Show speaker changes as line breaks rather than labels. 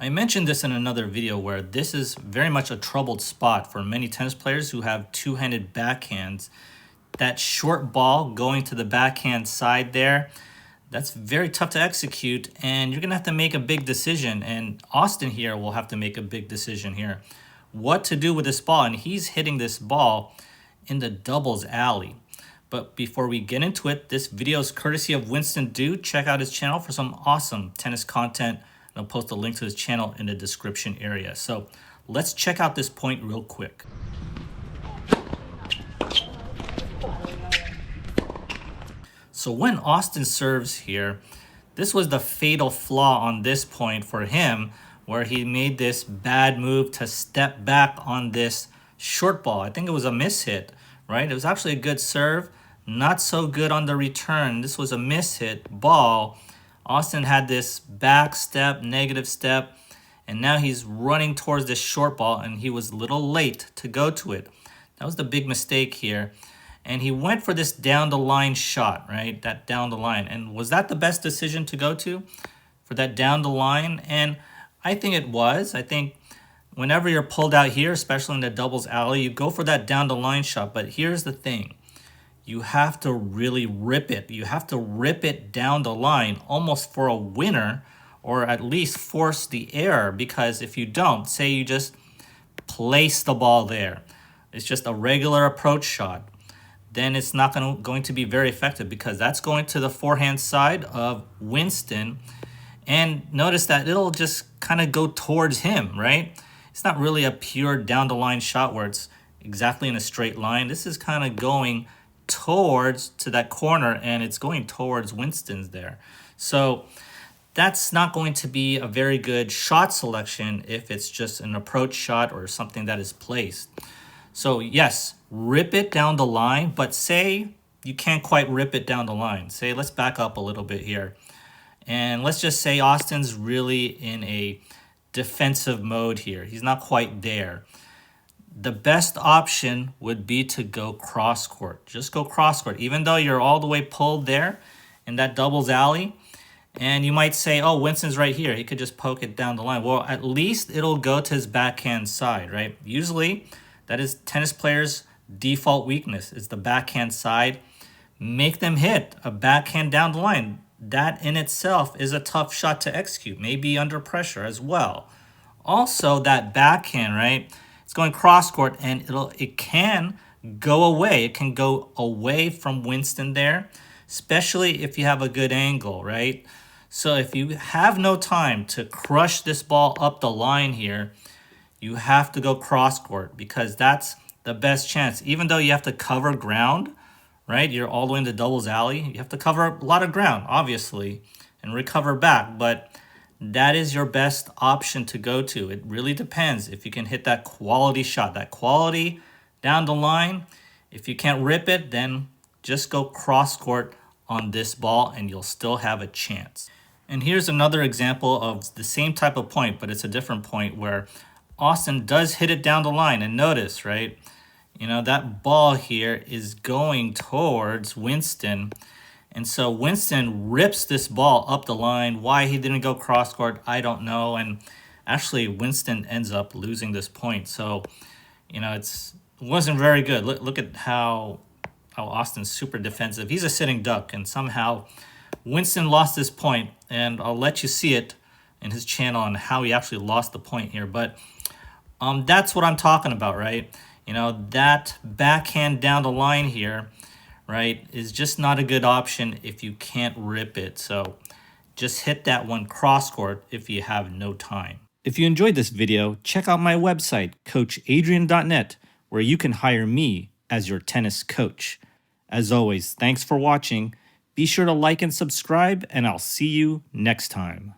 I mentioned this in another video where this is very much a troubled spot for many tennis players who have two-handed backhands. That short ball going to the backhand side there, that's very tough to execute, and you're going to have to make a big decision. And Austin here will have to make a big decision here. What to do with this ball, and he's hitting this ball in the doubles alley. But before we get into it, this video is courtesy of Winston Du. Check out his channel for some awesome tennis content. I'll post a link to his channel in the description area. So let's check out this point real quick. So when Austin serves here, this was the fatal flaw on this point for him, where he made this bad move to step back on this short ball. I think it was a mishit, right? It was actually a good serve, not so good on the return. This was a mishit ball. Austin had this back step, negative step, and now he's running towards this short ball, and he was a little late to go to it. That was the big mistake here. And he went for this down the line shot, right? That down the line. And was that the best decision to go to for that down the line? And I think it was. I think whenever you're pulled out here, especially in the doubles alley, you go for that down the line shot. But here's the thing. You have to really rip it. You have to rip it down the line almost for a winner, or at least force the error, because if you don't, say you just place the ball there, it's just a regular approach shot, then it's not going to be very effective, because that's going to the forehand side of Winston. And notice that it'll just kind of go towards him, right? It's not really a pure down the line shot where it's exactly in a straight line. This is kind of going towards to that corner, and it's going towards Winston's there. So that's not going to be a very good shot selection if it's just an approach shot or something that is placed. So yes, rip it down the line, but say you can't quite rip it down the line. Say, let's back up a little bit here. And let's just say Austin's really in a defensive mode here. He's not quite there. The best option would be to go cross court. Just go cross court, even though you're all the way pulled there in that doubles alley. And you might say, oh, Winston's right here. He could just poke it down the line. Well, at least it'll go to his backhand side, right? Usually, that is tennis players' default weakness. It's the backhand side. Make them hit a backhand down the line. That in itself is a tough shot to execute, maybe under pressure as well. Also, that backhand, right? It's going cross court, and it can go away. It can go away from Winston there, especially if you have a good angle, right? So if you have no time to crush this ball up the line here, you have to go cross court, because that's the best chance. Even though you have to cover ground, right? You're all the way in the doubles alley. You have to cover a lot of ground, obviously, and recover back. But that is your best option to go to. It really depends if you can hit that quality shot, that quality down the line. If you can't rip it, then just go cross court on this ball and you'll still have a chance. And here's another example of the same type of point, but it's a different point where Austin does hit it down the line. And notice, right, you know, that ball here is going towards Winston. And so Winston rips this ball up the line. Why he didn't go cross court, I don't know. And actually, Winston ends up losing this point. So, you know, it wasn't very good. Look at how Austin's super defensive. He's a sitting duck, and somehow Winston lost this point. And I'll let you see it in his channel on how he actually lost the point here. But that's what I'm talking about, right? You know, that backhand down the line here, right, is just not a good option if you can't rip it. So just hit that one cross court if you have no time. If you enjoyed this video, check out my website, coachadrian.net, where you can hire me as your tennis coach. As always, thanks for watching. Be sure to like and subscribe, and I'll see you next time.